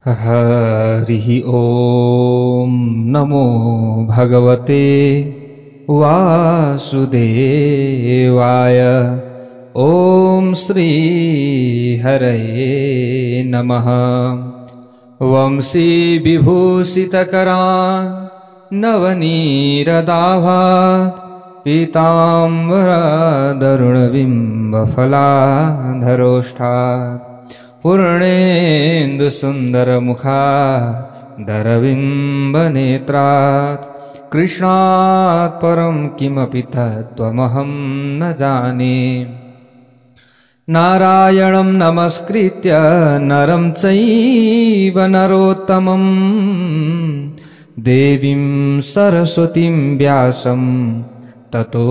हरिः ॐ नमो भगवते वासुदेवाय। ॐ श्री हरये नमः। वंशी विभूषितकरान् नवनीरदाभात् पीताम्बरदरुणबिम्बफलाधरोष्ठात् पूर्णेन्दुसुन्दरमुखादरबिम्बनेत्रात् कृष्णात् परं किमपि तत्त्वमहं न जाने। नारायणं नमस्कृत्य नरं चैव नरोत्तमं देवीं सरस्वतीं व्यासं ततो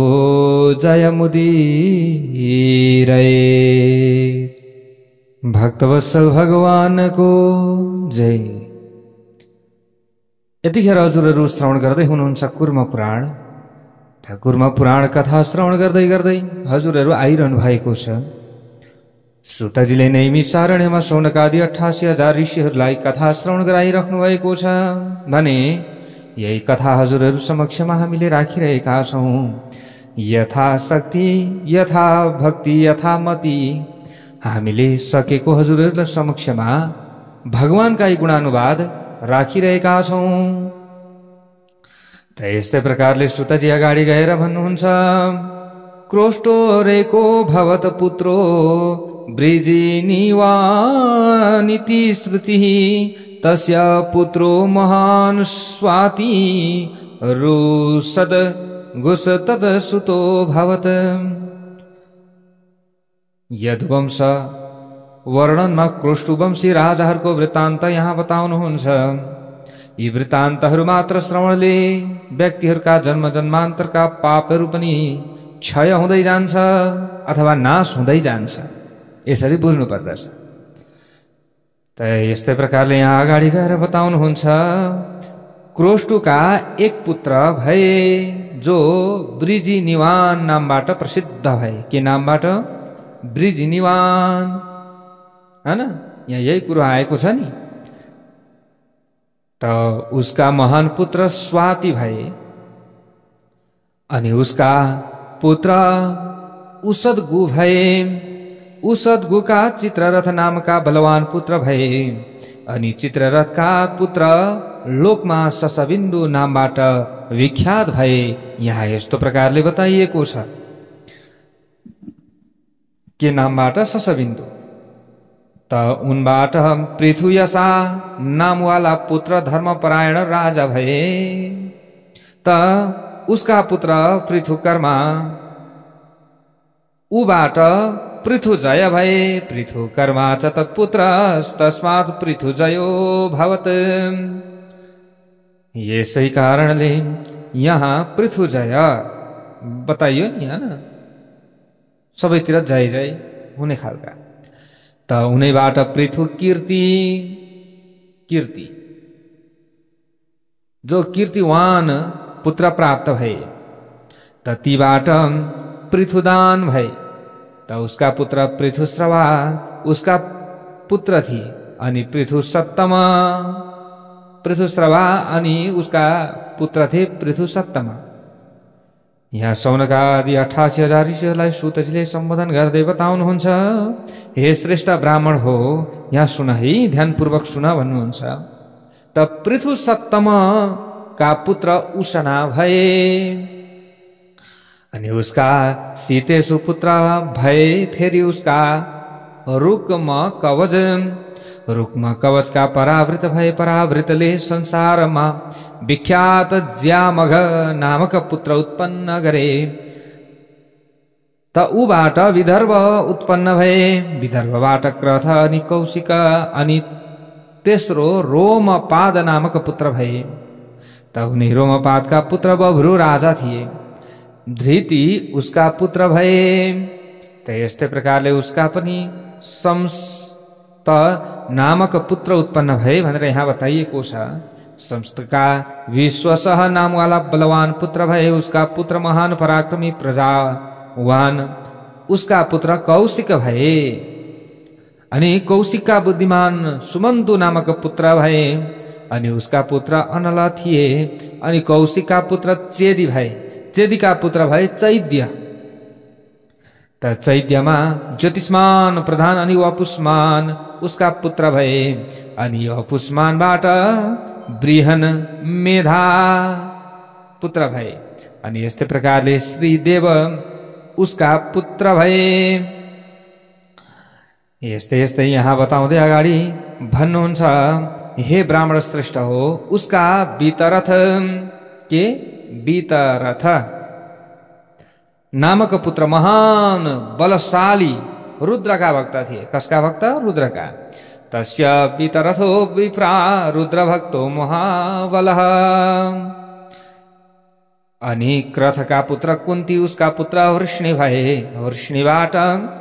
जयमुदीरये। भक्तवत्सल भगवान को जय। यतिखेर हजुरहरू श्रवण गर्दै हुनुहुन्छ कुर्म पुराण। कुर्म पुराण कथा श्रवण गर्दै गर्दै हजुरहरू आइरहनु भएको छ। सुतजीले नैमिषारण्यमा शौनकादि 88,000 ऋषिहरूलाई कथा श्रवण गराइराख्नु भएको छ भने यही कथा हजुरहरू समक्षमा हामीले राखिरहेका छौं। यथा शक्ति यथा भक्ति यथा मति हामीले सकेको हजुरहरू समक्षमा भगवानका गुणानुवाद राखिरहेका छौं। त यस्तै प्रकारले सुतजी अगाडि गएर भन्नुहुन्छ, क्रोष्टोरेको भवत पुत्रो वृजिनिवानिति श्रुतिः तस्य पुत्रो महान् स्वाति रुसद गुसतद सुतो भवत। यदुवंश वर्णनमा क्रोष्टवंशी राजाहरूको वृत्तान्त यहाँ बताउनुहुन्छ। यी वृत्तान्तहरू मात्र श्रवणले व्यक्तिहरूका जन्म जन्मान्तरका पापहरू पनि क्षय हुँदै जान्छ अथवा नाश हुँदै जान्छ, यसरी बुझ्नु पर्दछ। त यस्तै प्रकारले यहाँ अगाडि गएर बताउनुहुन्छ, क्रोष्टुका एक पुत्र भए जो वृजिनिवान नामबाट प्रसिद्ध भए। के नामबाट? वृजिनिवान, हैन? यहाँ यही कुरो आएको छ नि। त उसका महान पुत्र स्वाति भए अनि उसका पुत्र उसदगु भए। उसदगुका चित्ररथ नामका बलवान पुत्र भए अनि चित्ररथका पुत्र लोकमा शशबिन्दु नामबाट विख्यात भए। यहाँ यस्तो प्रकारले बताइएको छ, के नामबाट? शशबिन्दु। त उनबाट पृथुयसा नामवाला पुत्र धर्मपरायण राजा भए। त उसका पुत्र पृथुकर्मा, उबाट पृथुजय भए। पृथुकर्मा च तत्पुत्र तस्मात् पृथुजयो भवत। यसै कारणले यहाँ पृथुजय बताइयो नि, हैन? सबैतिर जय जय हुने खालका। त उनैबाट पृथु कीर्ति, कीर्ति जो कीर्तिवान पुत्र प्राप्त भए। त तीबाट पृथुदान भए। त उसका पुत्र पृथुश्रवा उसका पुत्र थिए अनि पृथुसप्तमा, पृथुश्रवा अनि उसका पुत्र थिए पृथुसप्तमा। यहाँ शौनकादि 88,000 ऋषिहरूलाई सुतजीले सम्बोधन गर्दै बताउनुहुन्छ, हे श्रेष्ठ ब्राह्मण हो, यहाँ सुन है, ध्यानपूर्वक सुन भन्नुहुन्छ। त पृथुसप्तम का पुत्र उशना भए अनि उसका सीतेशु पुत्र भए। फेरि उसका रुक्म कवच, रुक्म कवचका परावृत भए। परावृतले संसारमा विख्यात ज्यामघ नामक पुत्र उत्पन्न गरे। त उबाट विदर्भ उत्पन्न भए। विदर्भबाट क्रथ अनि कौशिक अनि तेस्रो रोमपाद नामक पुत्र भए। त उनी रोमपादका पुत्र बभ्रु राजा थिए। धृति उसका पुत्र भए। त यस्तै प्रकारले उसका पनि संस्त नामक पुत्र उत्पन्न भए भनेर यहाँ बताइएको छ। संस्तका विश्वसह नामवाला बलवान पुत्र भए। उसका पुत्र महान पराक्रमी प्रजावान उसका पुत्र कौशिक भए। अनि कौशिकका बुद्धिमान सुमन्तु नामक पुत्र भए। अनि उसका पुत्र अनल थिए। अनि कौशिकका पुत्र चेदी भए। चेदीका पुत्र भए चैद्य। त चैद्यमा ज्योतिष्मान प्रधान अनि वपुष्मान उसका पुत्र भए। अनि वपुष्मानबाट बृहन मेधा पुत्र भए। अनि यस्तै प्रकारले श्रीदेव उसका पुत्र भए। यस्तै यस्तै यहाँ बताउँदै अगाडि भन्नुहुन्छ, हे ब्राह्मण श्रेष्ठ हो, उसका वितरथ के वितरथ नामक पुत्र महान बलशाली रुद्रका भक्त थिए। कसका भक्त? रुद्रका। तस्य वितरथो विप्रा रुद्रभक्तो महाबलः। अनि क्रथका पुत्र कुन्ती उसका पुत्र वृष्णि भए। वृष्णिबाट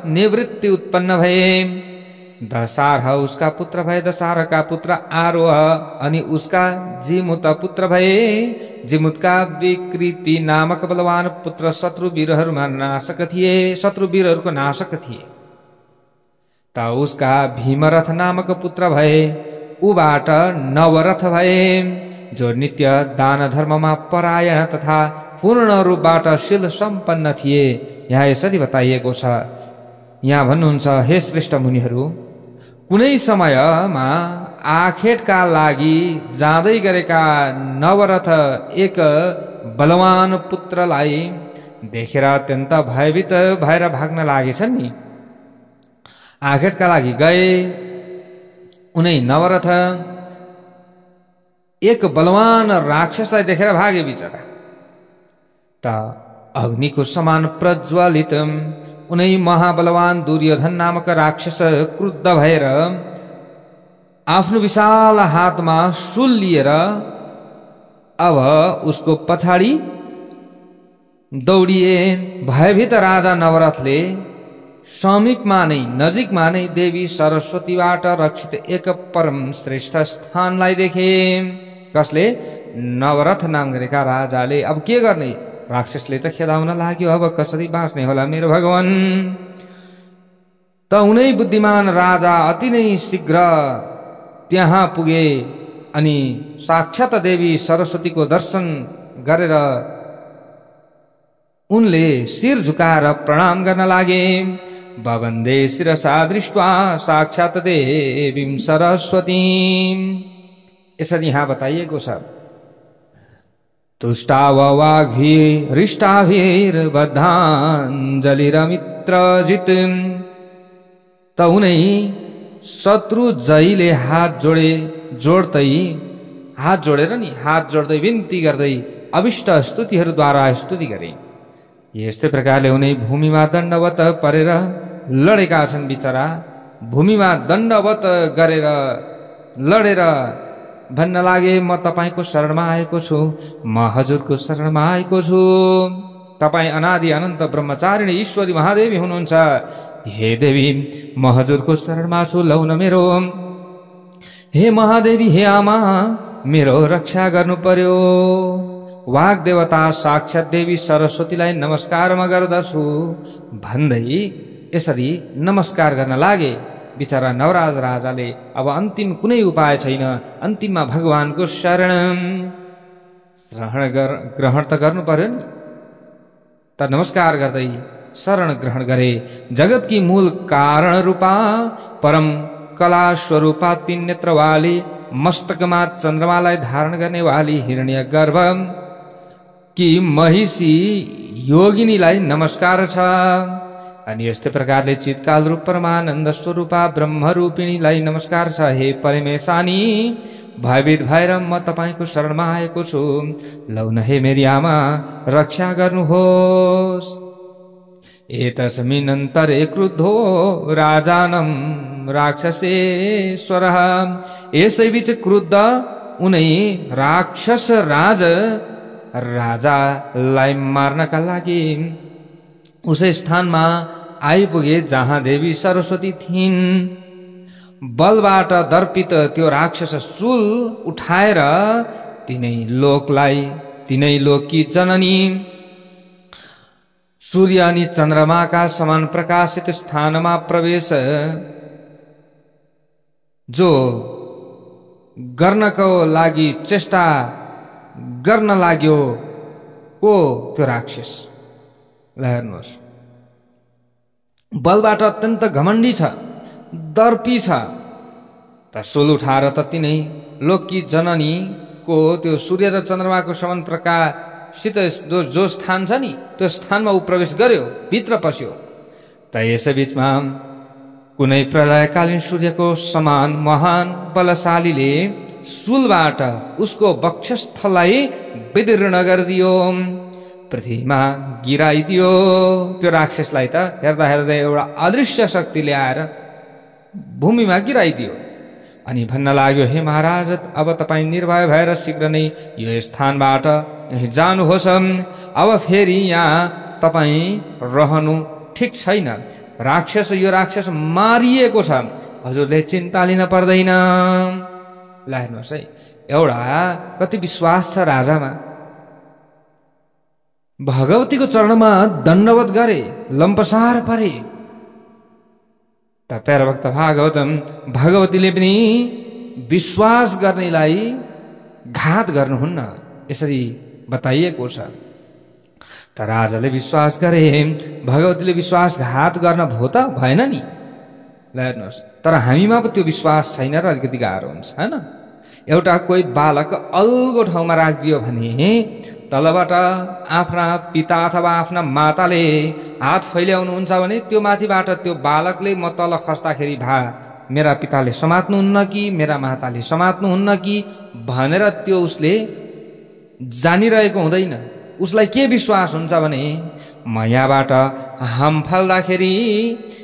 निवृत्ति उत्पन्न भए। दशारह उसका पुत्र भए। दशारहका पुत्र आरोह अनि उसका जिमुत पुत्र भए। जिमुतका विकृति नामक बलवान पुत्र शत्रु वीरहरूमा नाशक थिए। शत्रु वीरहरूको नाशक थिए। त उसका भीमरथ नामक पुत्र भए। उबाट नवरथ भए, जो नित्य दान धर्ममा परायण तथा पूर्ण रूपबाट शील सम्पन्न थिए। यहाँ यसरी बताइएको छ। यहाँ भन्नुहुन्छ, हे श्रेष्ठ मुनिहरू, कुनै समयमा आखेटका लागि जाँदै गरेका नवरथ एक बलवान पुत्रलाई देखेर अत्यन्त भयभीत भएर भाग्न लागेछन् नि। आखेटका लागि गए। उनै नवरथ एक बलवान राक्षसलाई देखेर भागे बिचरा। त अग्निको समान प्रज्वलित उनै महाबलवान दुर्योधन नामक राक्षस क्रुद्ध भएर आफ्नो विशाल हातमा शूल लिएर अब उसको पछाडि दौडिए। भयभीत राजा नवरथले समीपमा नै नजिकमा नै देवी सरस्वतीबाट रक्षित एक परम श्रेष्ठ स्थानलाई देखे। कसले? नवरथ नाम गरेका राजाले। अब के गर्ने? राक्षसले त खेदाउन लाग्यो, अब कसरी बाँच्ने होला मेरो भगवान। त उनै बुद्धिमान राजा अति नै शीघ्र त्यहाँ पुगे। अनि साक्षात देवी सरस्वतीको दर्शन गरेर उनले शिर झुकाएर प्रणाम गर्न लागे। ववन्दे शिरसा दृष्ट्वा साक्षात देवीं सरस्वतीं। यसरी यहाँ बताइएको छ। तुष्टाववाग्भिरिष्टाभिर्बद्धाञ्जलिरमित्रजित्। त उनै शत्रु जयले हात जोडेर नि हात जोड्दै विन्ती गर्दै अभिष्ट स्तुतिहरूद्वारा स्तुति गरे। यस्तै प्रकारले उनै भूमिमा दण्डवत परेर लडेका छन् बिचरा। भूमिमा दण्डवत गरेर लडेर भन्न लागे, म तपाईको शरणमा आएको छु, म हजुरको शरणमा आएको छु। तपाईँ अनादि अनन्त ब्रह्मचारिणी ईश्वरी महादेवी हुनुहुन्छ। हे देवी, म हजुरको शरणमा छु, लौ न मेरो। हे महादेवी, हे आमा, मेरो रक्षा गर्नु पर्यो। वाग देवता साक्षात देवी सरस्वतीलाई नमस्कार म गर्दछु भन्दै यसरी नमस्कार गर्न लागे। बिचरा नवराज राजाले अब अन्तिम कुनै उपाय छैन, अन्तिममा भगवानको शरण ग्रहण त गर्नु पर्यो नि। त नमस्कार गर्दै शरण ग्रहण गरे। जगतकी मूल कारण रूपा परम कला स्वरूपा तीन नेत्र वाली, मस्तकमा चन्द्रमालाई धारण गर्ने वाली हिरण्य गर्भ कि महिषी योगिनीलाई नमस्कार छ। अनि यस्तै प्रकारले चितकाल रूप परमानन्द स्वरूपा ब्रह्मरूपिणीलाई नमस्कार छ। हे परमेशानी, भयभीत भएर म तपाईको शरणमा आएको छु, लौ न हे मेरी आमा रक्षा गर्नुहोस्। एतस्मिन्नन्तरे क्रुद्धो राजानं राक्षसेश्वरः। यसै बीच क्रुद्ध उनै राक्षस राजालाई मार्नका लागि उसै स्थानमा आइपुगे जहाँ देवी सरस्वती थिइन्। बलबाट दर्पित त्यो राक्षस शूल उठाएर तिनै लोककी जननी सूर्य अनि चन्द्रमाका समान प्रकाशित स्थानमा प्रवेश जो गर्नको लागि चेष्टा गर्न लाग्यो को त्यो राक्षस। ल हेर्नुहोस्, बलबाट अत्यन्त घमण्डी छ, दर्पी छ। त शूल उठाएर त तिनै लोककी जननीको त्यो सूर्य र चन्द्रमाको समान प्रकाशित जो स्थान छ नि, त्यो स्थानमा ऊ प्रवेश गर्यो, भित्र पस्यो। त यसैबीचमा कुनै प्रलयकालीन सूर्यको समान महान बलशालीले शूलबाट उसको वक्षस्थललाई विदीर्ण गरिदियो, पृथ्वीमा गिराइदियो। त्यो राक्षसलाई त हेर्दा हेर्दै एउटा अदृश्य शक्तिले आएर भूमिमा गिराइदियो अनि भन्न लाग्यो, हे महाराज, अब तपाईँ निर्भय भएर शीघ्र नै यो स्थानबाट यहीँ जानुहोस्। अब फेरि यहाँ तपाईँ रहनु ठिक छैन। यो राक्षस मारिएको छ, हजुरले चिन्ता लिन पर्दैन। ल हेर्नुहोस् है, एउटा कति विश्वास छ राजामा। भगवतीको चरणमा दण्डवत गरे, लम्पसार परे। त प्यारभक्त भागवतम, भगवतीले पनि विश्वास गर्नेलाई घात गर्नुहुन्न, यसरी बताइएको छ। त राजाले विश्वास गरे, भगवतीले विश्वासघात गर्न भो त भएन नि। ल हेर्नुहोस्, तर हामीमा पो त्यो विश्वास छैन र अलिकति गाह्रो हुन्छ, हैन। एउटा कोही बालक अल्गो ठाउँमा राखिदियो भने तलबाट आफ्ना पिता अथवा आफ्ना माताले हात फैल्याउनुहुन्छ भने त्यो माथिबाट त्यो बालकले म तल खस्दाखेरि मेरा पिताले समात्नुहुन्न कि मेरा माताले समात्नुहुन्न कि भनेर त्यो उसले जानिरहेको हुँदैन। उसलाई के विश्वास हुन्छ भने म यहाँबाट हाम फाल्दाखेरि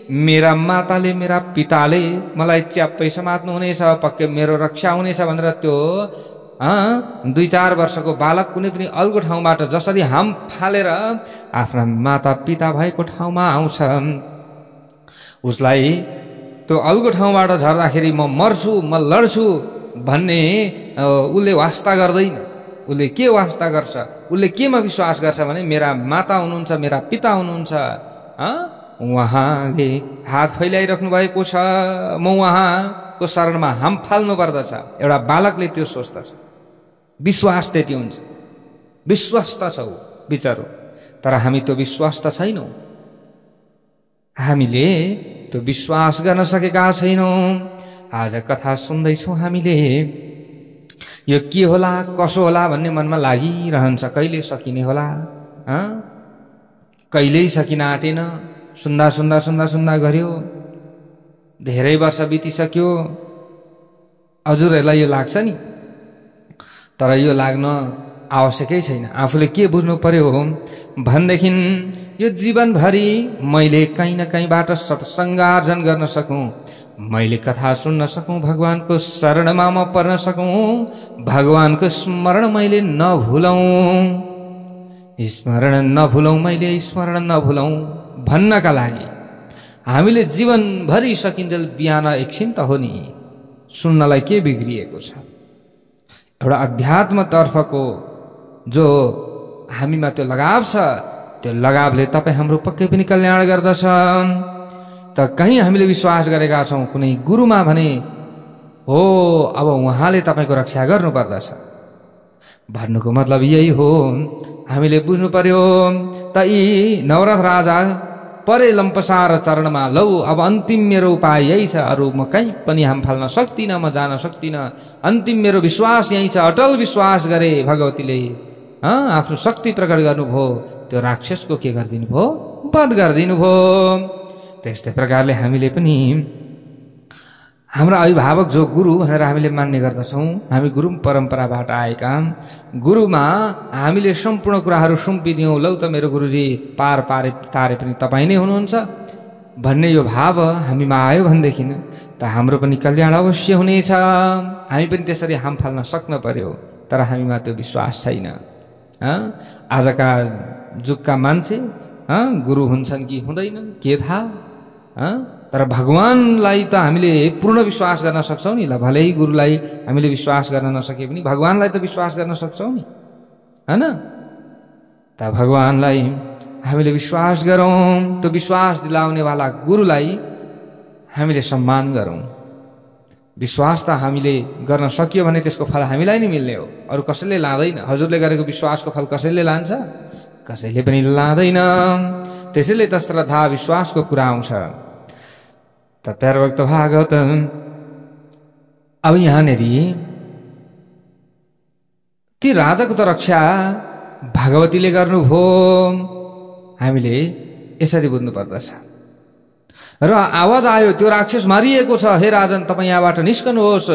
मेरा माताले मेरा पिताले मलाई च्याप्पै समात्नु हुनेछ, पक्कै मेरो रक्षा हुनेछ भनेर त्यो 2-4 वर्षको बालक कुनै पनि अल्गो ठाउँबाट जसरी हाम फालेर आफ्ना माता पिता भएको ठाउँमा आउँछ, उसलाई त्यो अल्गो ठाउँबाट झर्दाखेरि म मर्छु, म लड्छु भन्ने उसले वास्ता गर्दैन। उसले के वास्ता गर्छ, उसले केमा विश्वास गर्छ भने मेरा माता हुनुहुन्छ, मेरा पिता हुनुहुन्छ, उहाँले हात फैलाइराख्नु भएको छ, म उहाँको शरणमा हाम फाल्नु पर्दछ। एउटा बालकले त्यो सोच्दछ, विश्वास त्यति हुन्छ, विश्वस्त छ ऊ बिचारो। तर हामी त्यो विश्वस्त छैनौँ, हामीले त्यो विश्वास गर्न सकेका छैनौँ। आज कथा सुन्दैछौँ हामीले, यो के होला कसो होला भन्ने मनमा लागिरहन्छ। कहिले सकिने होला, कहिल्यै सकिन आँटेन। सुन्दा सुन्दा सुन्दा सुन्दा गऱ्यो, धेरै वर्ष बितिसक्यो। हजुरहरूलाई यो लाग्छ नि, तर यो लाग्न आवश्यकै छैन। आफूले के बुझ्नु पर्यो भनेदेखि यो जीवनभरि मैले कहीँ न कहीँबाट सत्सङ्ग आर्जन गर्न सकूँ, मैले कथा सुन्न सकूँ, भगवानको शरणमा म पर्न सकूँ, भगवानको स्मरण मैले नभुलौँ, स्मरण नभुलौँ, मैले स्मरण नभुलौँ भन्नका लागि हामीले जीवनभरि सकिन्जेल बिहान एकछिन त हो नि सुन्नलाई के बिग्रिएको छ। एउटा अध्यात्मतर्फको जो हामीमा त्यो लगाव छ, त्यो लगावले तपाईँ हाम्रो पक्कै पनि कल्याण गर्दछ। त कहीँ हामीले विश्वास गरेका छौँ कुनै गुरुमा भने हो अब उहाँले तपाईँको रक्षा गर्नु पर्दछ भन्नुको मतलब यही हो। हामीले बुझ्नु पर्यो त यी नवरथ राजा परे लम्पसार चरणमा, लौ अब अन्तिम मेरो उपाय यही छ, अरू म कहीँ पनि हाम फाल्न सक्दिनँ, म जान सक्दिनँ। अन्तिम मेरो विश्वास यही छ। अटल विश्वास गरे भगवतीले, आफ्नो शक्ति प्रकट गर्नुभयो, त्यो राक्षसको के गरिदिनु भयो, वध गरिदिनु भयो। त्यस्तै प्रकारले हामीले पनि हाम्रा अभिभावक जो गुरु भनेर हामीले मान्ने गर्दछौँ, हामी गुरु परम्पराबाट आएका, गुरुमा हामीले सम्पूर्ण कुराहरू सुम्पिदियौँ। लौ त मेरो गुरुजी पार तारे पनि तपाईँ नै हुनुहुन्छ भन्ने यो भाव हामीमा आयो भनेदेखि त हाम्रो पनि कल्याण अवश्य हुनेछ। हामी पनि त्यसरी हाम फाल्न सक्न पर्यो, तर हामीमा त्यो विश्वास छैन। आजका जुगका मान्छे गुरु हुन्छन् कि हुँदैनन् के थाहा, तर भगवानलाई त हामीले पूर्ण विश्वास गर्न सक्छौँ नि। ल भलै गुरुलाई हामीले विश्वास गर्न नसके पनि भगवानलाई त विश्वास गर्न सक्छौँ नि, हैन? त भगवानलाई हामीले विश्वास गरौँ, त्यो विश्वास दिलाउनेवाला गुरुलाई हामीले सम्मान गरौँ। विश्वास त हामीले गर्न सकियो भने त्यसको फल हामीलाई नै मिल्ने हो, अरू कसैले लाँदैन। हजुरले गरेको विश्वासको फल कसैले लान्छ? कसैले पनि लाँदैन। त्यसैले त श्रद्धा विश्वासको कुरा आउँछ। त प्यारो भक्त भागवत अब यहाँनिर ती राजाको त रक्षा भगवतीले गर्नुभयो, हामीले यसरी बुझ्नु पर्दछ। र आवाज आयो त्यो राक्षस मारिएको छ, हे राजन तपाईँ यहाँबाट निस्कनुहोस्।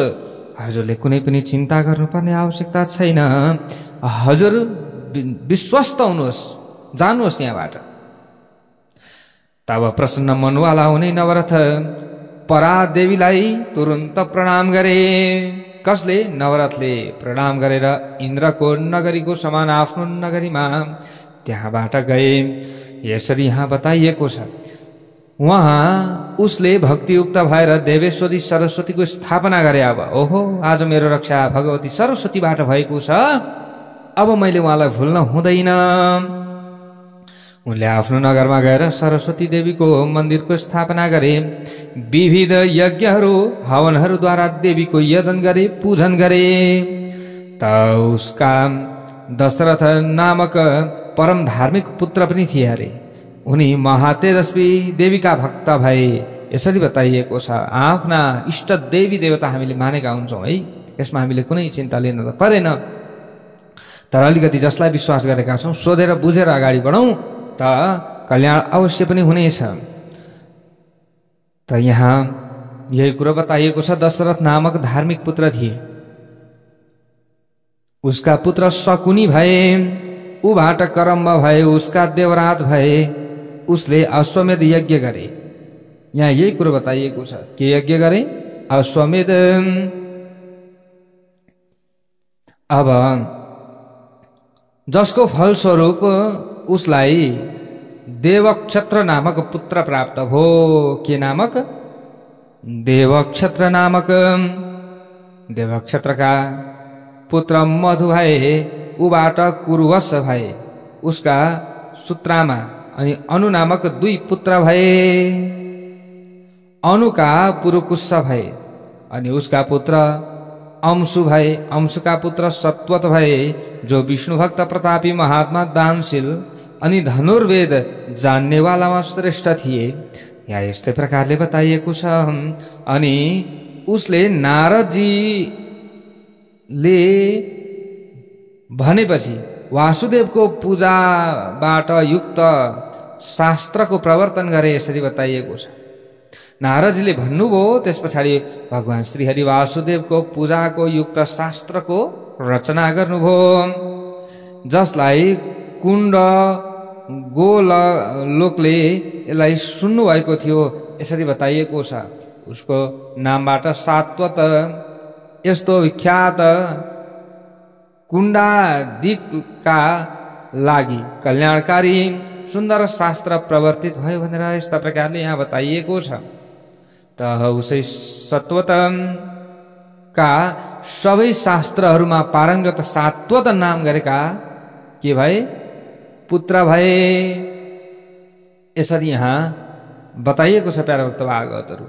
हजुरले कुनै पनि चिन्ता गर्नुपर्ने आवश्यकता छैन, हजुर विश्वस्त हुनुहोस्, जानुहोस् यहाँबाट। तब प्रसन्न मनवाला हुने नवरथ परादेवीलाई तुरुन्त प्रणाम गरे। कसले? नवरथले प्रणाम गरेर इन्द्रको नगरीको समान आफ्नो नगरीमा त्यहाँबाट गए। यसरी यहाँ बताइएको छ। वहाँ उसले भक्तियुक्त भएर देवेश्वरी सरस्वतीको स्थापना गरे। अब ओहो, आज मेरो रक्षा भगवती सरस्वतीबाट भएको छ, अब मैले उहाँलाई भुल्न हुँदैन। उनले आफ्नो नगरमा गएर सरस्वती देवीको मन्दिरको स्थापना गरे। विविध यज्ञहरू हवनहरूद्वारा देवीको यजन गरे, पूजन गरे। त उसका दशरथ नामक परम धार्मिक पुत्र पनि थिए अरे। उनी महातेजस्वी देवीका भक्त भए। यसरी बताइएको छ। आफ्ना इष्ट देवी देवता हामीले मानेका हुन्छौँ है, यसमा हामीले कुनै चिन्ता लिन त परेन। तर अलिकति जसलाई विश्वास गरेका छौँ सोधेर बुझेर अगाडि बढौँ त कल्याण अवश्य पनि हुनेछ। त यहाँ यही कुरो बताइएको छ। दशरथ नामक धार्मिक पुत्र थिए। उसका पुत्र शकुनी भए, उबाट करम्ब भए, उसका देवरात भए। उसले अश्वमेध यज्ञ गरे। यहाँ यही कुरो बताइएको छ। के यज्ञ गरे? अश्वमेध। अब जसको फलस्वरूप उसलाई देवक्षत्र नामक पुत्र प्राप्त भयो। के नामक? देवक्षत्र नामक। देवक्षत्रका पुत्र मधु भए, उबाट कुरुवश भए, उसका सुत्रामा। अनि अनु नामक 2 पुत्र भए। अनुका पुरुकुश भए, अनि उसका पुत्र अंशु भए। अंशुका पुत्र सत्वत भए, जो विष्णु भक्त प्रतापी महात्मा दानशील अनि धनुर्वेद जान्नेवालामा श्रेष्ठ थिए। यहाँ यस्तै प्रकारले बताइएको छ। अनि उसले नारदजीले भनेपछि वासुदेवको पूजाबाट युक्त शास्त्रको प्रवर्तन गरे। यसरी बताइएको छ। नारदजीले भन्नुभयो, त्यस पछाडि भगवान श्री हरि वासुदेवको पूजाको युक्त शास्त्रको रचना गर्नुभयो, जसलाई कुण्ड गोलोकले यसलाई सुन्नु भएको थियो। यसरी बताइएको छ। उसको नामबाट सात्वत यस्तो विख्यात कुण्डादिकका लागि कल्याणकारी सुन्दर शास्त्र प्रवर्तित भयो भनेर यस्ता प्रकारले यहाँ बताइएको छ। त उसै सत्वतका सबै शास्त्रहरूमा पारङ्गत सात्वत नाम गरेका के भए? पुत्र भए। यसरी यहाँ बताइएको छ प्यारा भक्त भागवतहरू।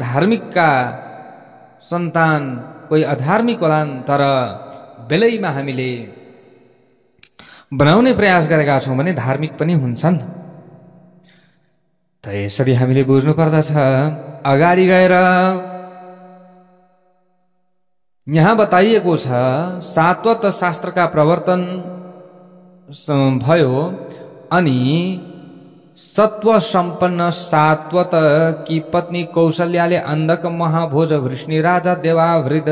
धार्मिकका सन्तान कोही अधार्मिक होलान्, तर बेलैमा हामीले बनाउने प्रयास गरेका छौँ भने धार्मिक पनि हुन्छन्। त यसरी हामीले बुझ्नु पर्दछ। अगाडि गएर यहाँ बताइएको छ सात्वत शास्त्रका प्रवर्तन भयो। अनि सत्व सम्पन्न सात्वत की पत्नी कौशल्याले अन्धक महाभोज वृष्णि राजा देवावृत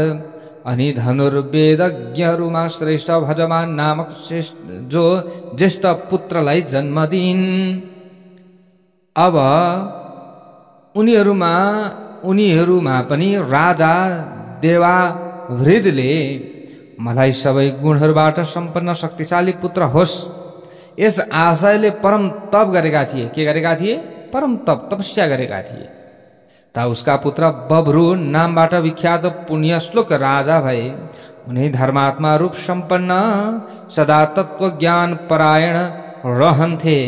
अनि धनुर्वेदज्ञहरूमा श्रेष्ठ भजमान नामक जो ज्येष्ठ पुत्रलाई जन्म दिइन्। अब उनीहरूमा पनि राजा देवावृतले मलाई सबै गुणहरूबाट सम्पन्न शक्तिशाली पुत्र होस्, यस आशयले परम तप गरेका थिए। के गरेका थिए? परम तपस्या गरेका थिए। त उसका पुत्र बभ्रु नामबाट विख्यात पुण्यश्लोक राजा भए। उनी धर्मात्मा रूप सम्पन्न सदा तत्व ज्ञान परायण रहन्थे।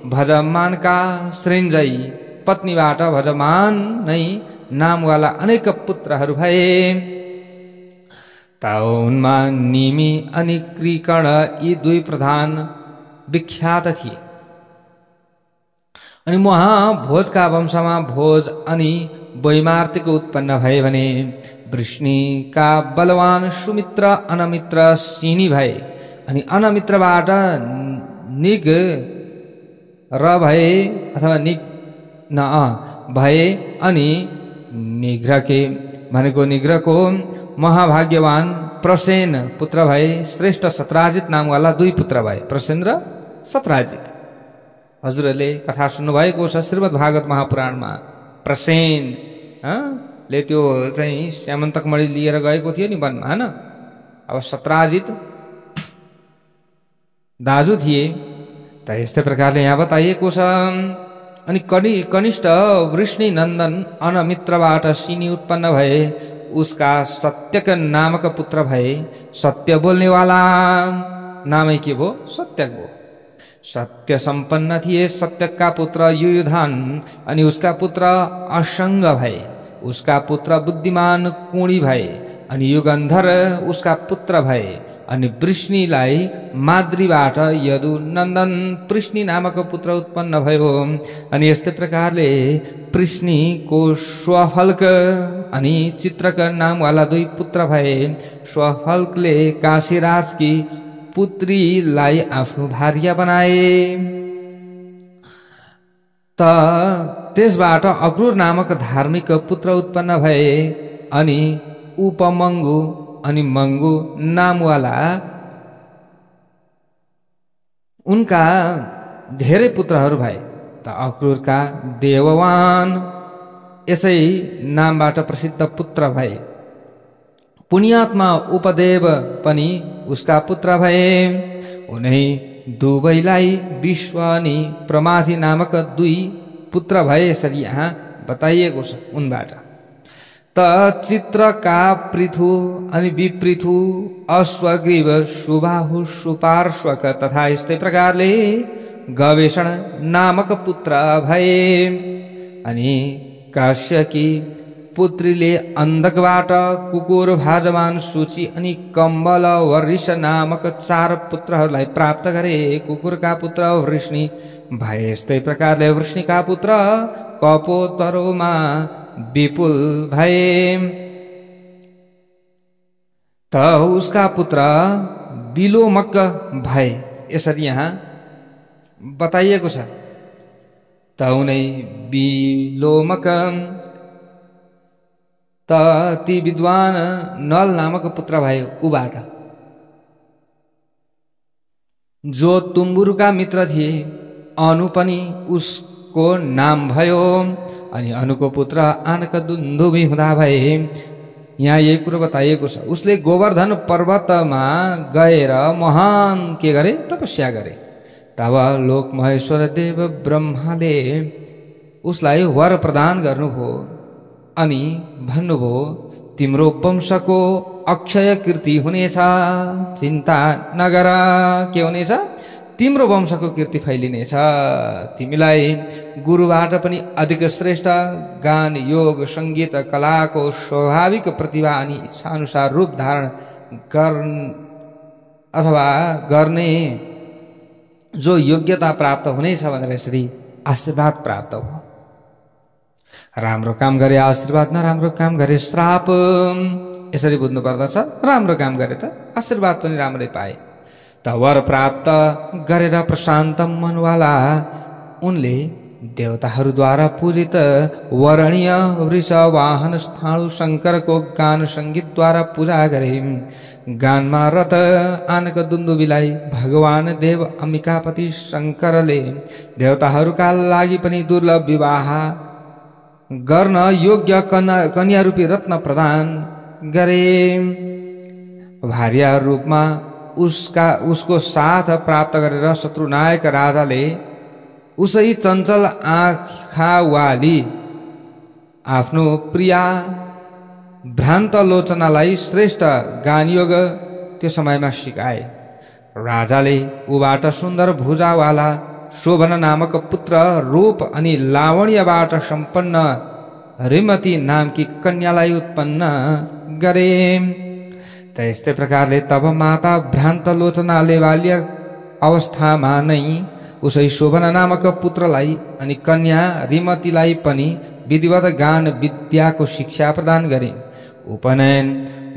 भजमानका सृञ्जयी पत्नीबाट भजमान नै नामवाला अनेक पुत्रहरू भए। उनमा निमि अनि कृकर्ण यी दुई प्रधान विख्यात थिए। अनि महाभोजका वंशमा भोज अनि वैमार्तिक उत्पन्न भए भने वृष्णिका बलवान सुमित्र अनमित्र सिनी भए। अनि अनमित्रबाट निग र भए अथवा निग न भए। अनि निग्रहके भनेको निग्रहको महाभाग्यवान प्रसेन पुत्र भए। श्रेष्ठ सत्राजित नामवाला दुई पुत्र भए, प्रसेन र सत्राजित। हजुरहरूले कथा सुन्नुभएको छ श्रीमद् भागवत महापुराणमा। प्रसेन ले त्यो चाहिँ स्यामन्तकमणि लिएर गएको थियो नि वनमा, हैन? अब सत्राजित दाजु थिए। त यस्तै प्रकारले यहाँ बताइएको छ। अनि कनिष्ठ वृष्णि नन्दन अनमित्रबाट सिनी उत्पन्न भए। उसका सत्यक नामक पुत्र भए। सत्य बोल्नेवाला नामै के भो? सत्यक भो। सत्य सम्पन्न थिए सत्यकका पुत्र युयुधान। अनि उसका पुत्र असंग भए। उसका पुत्र बुद्धिमान कुणी भए। अनि युगन्धर उसका पुत्र भए। अनि वृष्णिलाई माद्रीबाट यदु नन्दन पृष्णि नामक पुत्र उत्पन्न भयो। अनि यस्तै प्रकारले पृष्णिको स्वफल्क अनि चित्रक नामवाला दुई पुत्र भए। स्वफल्कले काशीराजकी पुत्रीलाई आफ्नो भार्या बनाए। त्यसबाट अक्रूर नामक धार्मिक पुत्र उत्पन्न भए। अनि उपमंगु अनि मंगु नामवाला उनका धेरै पुत्रहरू भए। अक्रूरका देववान यसै नामबाट प्रसिद्ध पुत्र भए। पुण्यात्मा उपदेव पनि उसका पुत्र भए। उनै दुवैलाई विश्व अनि प्रमाथि नामक दुई पुत्र भए। यसरी यहाँ बताइएको छ उनबाट। चित्रका पृथु अनि विपृथु अश्वग्रीव सुबाहु सुपार्श्वक तथा यस्तै प्रकारले गवेषण नामक पुत्र भए। अनि काश्यकी पुत्रीले अन्धकबाट कुकुर भाजमान सूची अनि कम्बल वरिष्ठ नामक चार पुत्रहरूलाई प्राप्त गरे। कुकुरका पुत्र वृष्णि भए। यस्तै प्रकारले वृष्णिका पुत्र कपोतरोमा विपुल भए। उसका पुत्र विलोमक भए। यसरी यहाँ बताइएको छ। उनै विलोमक ती विद्वान नल नामक पुत्र भए उबाट, जो तुम्बुरुका मित्र थिए। अनु पनि उसको नाम भयो। अनि अनुको पुत्र आनक दुन्दुभी हुँदा भए। यहाँ यही कुरो बताइएको छ। उसले गोवर्धन पर्वतमा गएर महान के गरे? तपस्या गरे। तब लोक महेश्वर देव ब्रह्माले उसलाई वर प्रदान गर्नुभयो। अनि भन्नुभयो, तिम्रो वंशको अक्षय कीर्ति हुनेछ, चिन्ता नगर। के हुनेछ? तिम्रो वंशको कीर्ति फैलिनेछ। तिमीलाई गुरुबाट पनि अधिक श्रेष्ठ गान योग संगीत कलाको स्वाभाविक प्रतिभा अनि इच्छा अनुसार रूप धारण गर्ने जो योग्यता प्राप्त हुनेछ भनेर यसरी आशीर्वाद प्राप्त भयो। राम्रो काम गरे आशीर्वाद, नराम्रो काम गरे श्राप। यसरी बुझ्नु पर्दछ। राम्रो काम गरे त आशीर्वाद पनि राम्रै पाए। वर प्राप्त गरेर प्रशान्त मनवाला उनले देवताहरूद्वारा पूजित वरणीय वृष वाहन स्थाणु शंकरको गान संगीतद्वारा पूजा गरे। गानमा रत आनक दुन्दुबीलाई भगवान देव अम्बिकापति शंकरले देवताहरूका लागि पनि दुर्लभ विवाह गर्न योग्य कन्या रूपी रत्न प्रदान गरे। भार्या रूपमा उसको साथ प्राप्त गरेर शत्रुनायक राजाले उसै चञ्चल आँखावाली आफ्नो प्रिया भ्रान्त लोचनालाई श्रेष्ठ गानयोग त्यो समयमा सिकाए। राजाले उबाट सुन्दर भुजावाला शोभन नामक पुत्र रूप अनि लावण्यबाट सम्पन्न रीमती नामकी कन्यालाई उत्पन्न गरे। त यस्तै प्रकारले तब माता भ्रान्त लोचनाले बाल्य अवस्थामा नै उसै शोभन नामक पुत्रलाई अनि कन्या रीमतीलाई पनि विधिवत गान विद्याको शिक्षा प्रदान गरे। उपनयन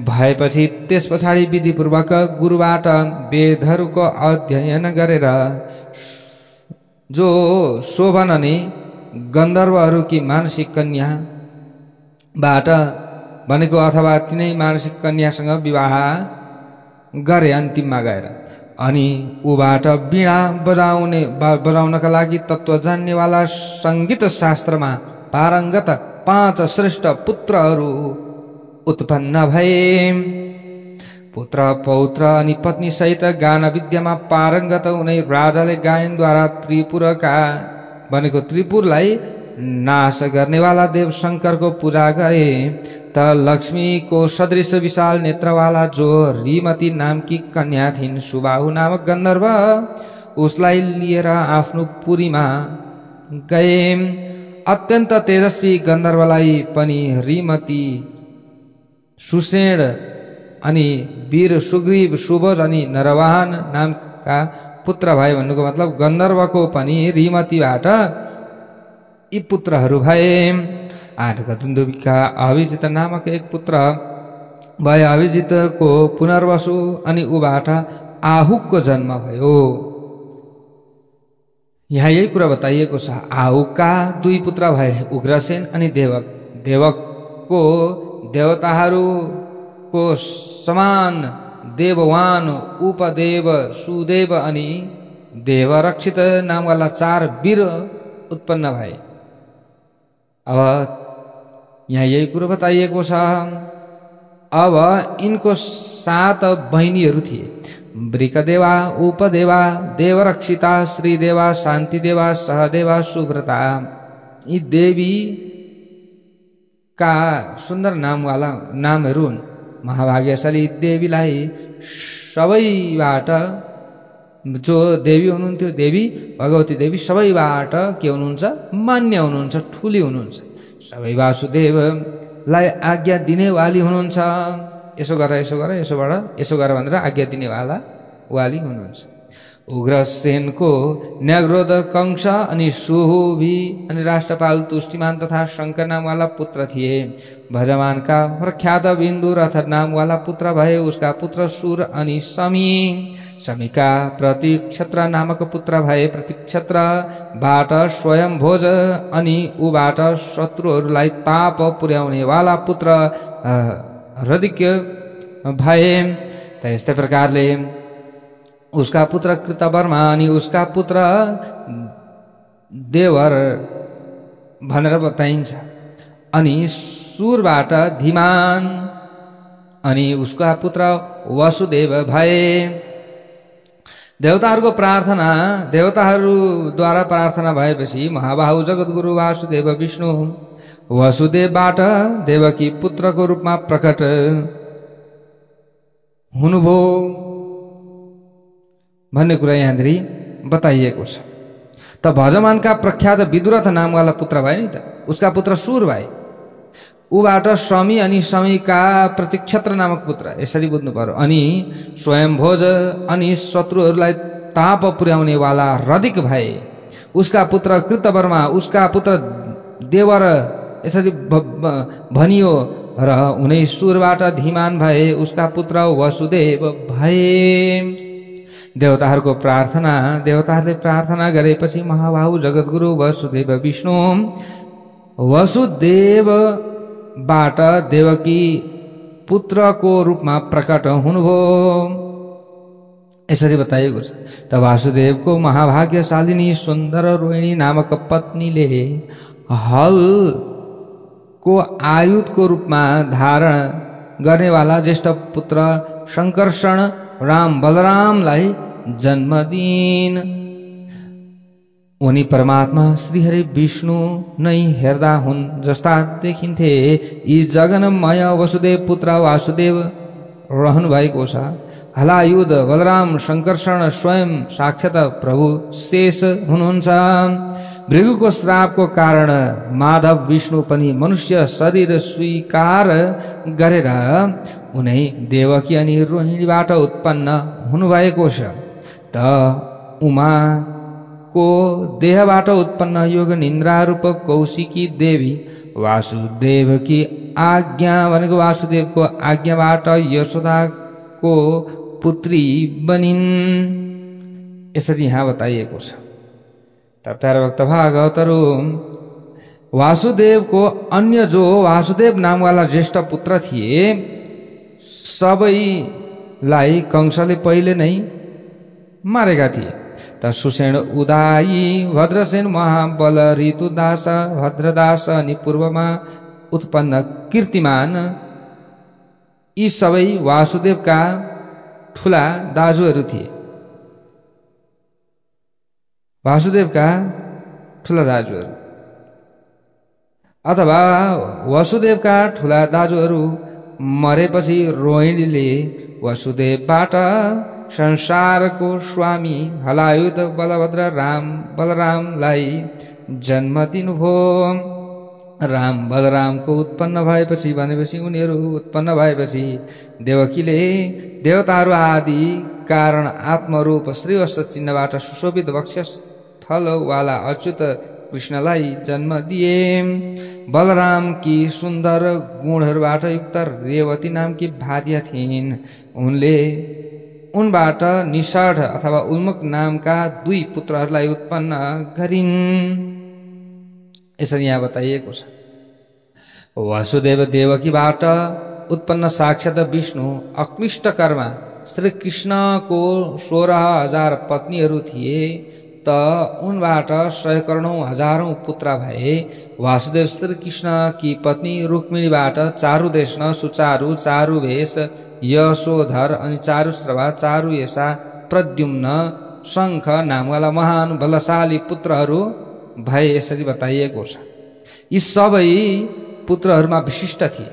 भएपछि त्यस पछाडि विधिपूर्वक गुरुबाट वेदहरूको अध्ययन गरेर जो शोभन अनि गन्धर्वहरूकी मानसिक कन्याबाट भनेको अथवा तिनै मानसिक कन्यासँग विवाह गरे अन्तिममा गएर। अनि उबाट वीणा बजाउनका लागि तत्त्व जान्नेवाला सङ्गीत शास्त्रमा पारङ्गत 5 श्रेष्ठ पुत्रहरू उत्पन्न भए। पुत्र पौत्र अनि पत्नी सहित गान विद्यामा पारङ्गत उनै राजाले गायनद्वारा त्रिपुरका भनेको त्रिपुरलाई नाश गर्नेवाला देव शङ्करको पूजा गरे। त लक्ष्मीको सदृश विशाल नेत्रवाला जो रीमती नामकी कन्या थिइन्, सुबाहु नामक गन्धर्व उसलाई लिएर आफ्नो पुरीमा गए। अत्यन्त तेजस्वी गन्धर्वलाई पनि रीमती, सुषेण अनि वीर सुग्रीव, सुभोज अनि नरवाहन नामका पुत्र भए। भन्नुको मतलब गन्धर्वको पनि रीमतीबाट यी पुत्रहरू भए। दुन्दुभिका अभिजित नामक एक पुत्र भए। अभिजितको पुनर्वसु अनि उबाट आहुकको जन्म भयो। यहाँ यही कुरा बताइएको छ। आहुकका 2 पुत्र भए, उग्रसेन अनि देवक। देवकको देवताहरूको समान देववान, उपदेव, सुदेव अनि देवरक्षित नामवाला 4 वीर उत्पन्न भए। अब यहाँ यही कुरो बताइएको छ। अब यिनको 7 बहिनीहरू थिए। वृकदेवा, उपदेवा, देवरक्षिता, श्रीदेवा, शान्तिदेवा, सहदेवा, सुव्रता। यी देवी का सुन्दर नामवाला नामहरू हुन्। महाभाग्यशाली देवीलाई सबैबाट, जो देवी हुनुहुन्थ्यो, देवी भगवती देवी सबैबाट के हुनुहुन्छ? मान्य हुनुहुन्छ, ठुली हुनुहुन्छ। सबै वासुदेवलाई आज्ञा दिनेवाली हुनुहुन्छ। यसो गर, यसो गर, यसोबाट यसो गर भनेर आज्ञा दिनेवाला वाली हुनुहुन्छ। उग्रसेनको न्याग्रोध, कंश अनि सुहुवी अनि राष्ट्रपाल तुष्टिमान तथा शङ्कर नामवाला पुत्र थिए। भजमानका प्रख्यात बिन्दु रथ नामवाला पुत्र भए। उसका पुत्र सुर अनि समी। समीका प्रतिक्षत्र नामक पुत्र भए। प्रतिक्षत्रबाट स्वयंभोज अनि उबाट शत्रुहरूलाई ताप पुर्याउने वाला पुत्र हृदिक्य भए। त यस्तै प्रकारले उसका पुत्र कृतवर्मा अनि उसका पुत्र देवर भनेर बताइन्छ। अनि सुरबाट धीमान अनि उसका पुत्र वसुदेव भए। देवताहरूद्वारा प्रार्थना भएपछि महाबाहु जगद्गुरु वासुदेव विष्णु वसुदेवबाट देवकी पुत्रको रूपमा प्रकट हुनुभयो भन्ने कुरा यहाँनिर बताइएको छ। त भजमानका प्रख्यात विदुरथ नामवाला पुत्र भए नि त, उसका पुत्र सुर भए। उबाट समी अनि समीका प्रतिक्षत्र नामक पुत्र, यसरी बुझ्नु पर्यो। अनि स्वयंभोज अनि शत्रुहरूलाई ताप पुर्याउने वाला रदिक भए। उसका पुत्र कृतवर्मा, उसका पुत्र देवर, यसरी भनियो। र उनै सुरबाट धीमान भए। उसका पुत्र वसुदेव भए। देवताहरूले प्रार्थना गरेपछि महाबाहु जगद्गुरु वसुदेव विष्णु वसुदेवबाट देवकी पुत्रको रूपमा प्रकट हुनुभयो यसरी बताइएको छ। त वासुदेवको महाभाग्यशालिनी सुन्दर रोहिणी नामक पत्नीले हलको आयुधको रूपमा धारण गर्नेवाला ज्येष्ठ पुत्र शङ्कर्षण राम बलरामलाई जन्म दिइन्। उनी परमात्मा श्रीहरि विष्णु नै हेर्दा हुन् जस्ता देखिन्थे। यी जगन्मय वसुदेव पुत्र वासुदेव रहनु भएको छ। हलायुध बलराम शङ्कर्षण स्वयं साक्षात प्रभु शेष हुनुहुन्छ। भृगुको श्रापको कारण माधव विष्णु पनि मनुष्य शरीर स्वीकार गरेर उनै देवकी अनि रोहिणीबाट उत्पन्न हुनुभएको छ। त उमाको देहबाट उत्पन्न योग निन्द्रा रूप कौशिकी देवी वासुदेवकी आज्ञा भनेको वासुदेवको आज्ञाबाट यशोदाको पुत्री बनिन्। यसरी यहाँ बताइएको छ। त प्यारा भक्त भागवतहरू, वासुदेवको अन्य जो वासुदेव नामवाला ज्येष्ठ पुत्र थिए सबैलाई कंसले पहिले नै मारेका थिए। त सुषेण उदायी भद्रसेन महाबल ऋतुदास भद्रदास अनि पूर्वमा उत्पन्न कीर्तिमान यी सबै वासुदेवका ठुला दाजुहरू थिए। वासुदेवका ठुला दाजुहरू अथवा वसुदेवका ठुला दाजुहरू मरेपछि रोहिणीले वसुदेवबाट संसारको स्वामी हलायुध बलभद्र बलरामलाई जन्म दिनुभयो। राम बलरामको उत्पन्न भएपछि भनेपछि उनीहरू उत्पन्न भएपछि देवकीले देवताहरू आदि कारण आत्मरूप श्रीवत्स चिन्हबाट सुशोभित वक्षस्थलवाला अच्युत कृष्णलाई जन्म दिए। बलरामकी सुन्दर गुणहरूबाट युक्त रेवती नामकी भार्या थिइन्। उनले उनबाट निषाढ अथवा उन्मुख नामका 2 पुत्रहरूलाई उत्पन्न गरिन्। यसरी यहाँ बताइएको छ। वासुदेव देवकीबाट उत्पन्न साक्षात विष्णु अक्लिष्टकर्मा श्री कृष्णको 16,000 पत्नीहरू थिए। त उनबाट 100 करोडौं हजारौं पुत्र भए। वासुदेव श्री कृष्ण की पत्नी रुक्मिणीबाट चारुदेशन सुचारु चारुवेश यशोधर अनि चारुश्रवा चारुयशा प्रद्युम्न शङ्ख नामवाला महान बलशाली पुत्रहरू भए। यसरी बताइएको छ। यी सबै पुत्रहरूमा विशिष्ट थिए।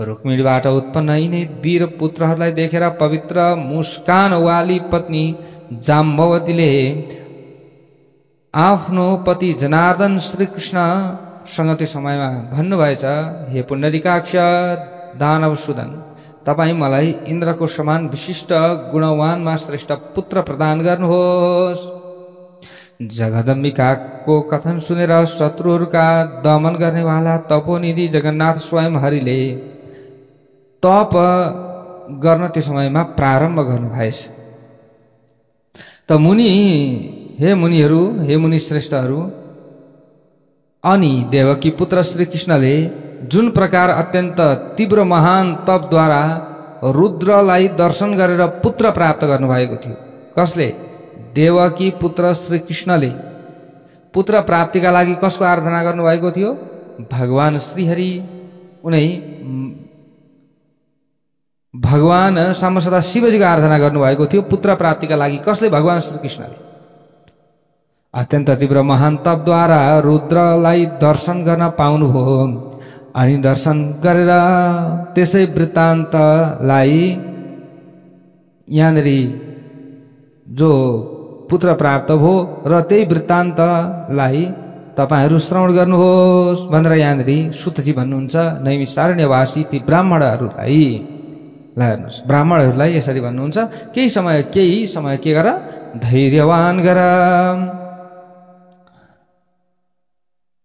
रुक्मिणीबाट उत्पन्न यिनै वीर पुत्रहरूलाई देखेर पवित्र मुस्कान वाली पत्नी जाम्बवतीले आफ्नो पति जनार्दन श्रीकृष्णसँग त्यो समयमा भन्नुभएछ, हे पुण्डरीकाक्ष दानवसुदन, तपाईँ मलाई इन्द्रको समान विशिष्ट गुणवानमा श्रेष्ठ पुत्र प्रदान गर्नुहोस्। जगदम्बिकाको कथन सुनेर शत्रुहरूका दमन गर्नेवाला तपोनिधि जगन्नाथ स्वयं हरिले तप गर्न त्यो समयमा प्रारम्भ गर्नुभएछ। त हे मुनिहरू, हे मुनि श्रेष्ठहरू, अनि देवकी पुत्र श्री कृष्णले जुन प्रकार अत्यन्त तीव्र महान तपद्वारा रुद्रलाई दर्शन गरेर पुत्र प्राप्त गर्नुभएको थियो। कसले? देवकी पुत्र श्री कृष्णले पुत्र प्राप्तिका लागि कसको आराधना गर्नुभएको थियो? भगवान श्रीहरि, उनै भगवान साम्बसदा शिवजीको आराधना गर्नुभएको थियो पुत्र प्राप्तिका लागि। कसले? भगवान श्री कृष्णले। अत्यन्त तीव्र महान तपद्वारा रुद्रलाई दर्शन गर्न पाउनुभयो। अनि दर्शन गरेर त्यसै वृत्तान्तलाई यहाँनिर जो पुत्र प्राप्त भयो र त्यही वृत्तान्तलाई तपाईहरू श्रवण गर्नुहोस् भनेर यहाँनिर सुतजी भन्नुहुन्छ। नैमिषारण्यवासी ती ब्राह्मणहरूलाई हेर्नुहोस्, ब्राह्मणहरूलाई यसरी भन्नुहुन्छ, केही समय के गर? धैर्यवान गर।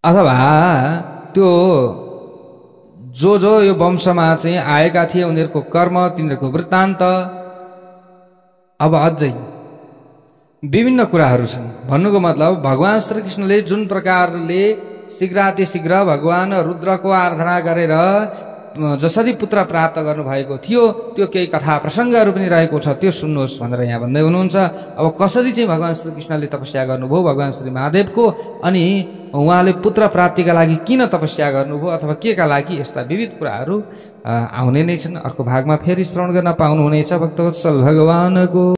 अथवा त्यो जो यो वंशमा चाहिँ आएका थिए उनीहरूको कर्म, तिनीहरूको वृत्तान्त, अब अझै विभिन्न कुराहरू छन्। भन्नुको मतलब भगवान श्रीकृष्णले जुन प्रकारले शीघ्रातिशीघ्र भगवान रुद्रको आराधना गरेर जसरी पुत्र प्राप्त गर्नुभएको थियो त्यो केही कथा प्रसङ्गहरू पनि रहेको छ, त्यो सुन्नुहोस् भनेर यहाँ भन्दै हुनुहुन्छ। अब कसरी चाहिँ भगवान श्रीकृष्णले तपस्या गर्नुभयो भगवान श्री महादेवको, अनि उहाँले पुत्र प्राप्तिका लागि किन तपस्या गर्नुभयो अथवा के का लागि, यस्ता विविध कुराहरू आउने नै छन्। अर्को भागमा फेरि श्रवण गर्न पाउनुहुनेछ। भक्तवत्सल भगवानको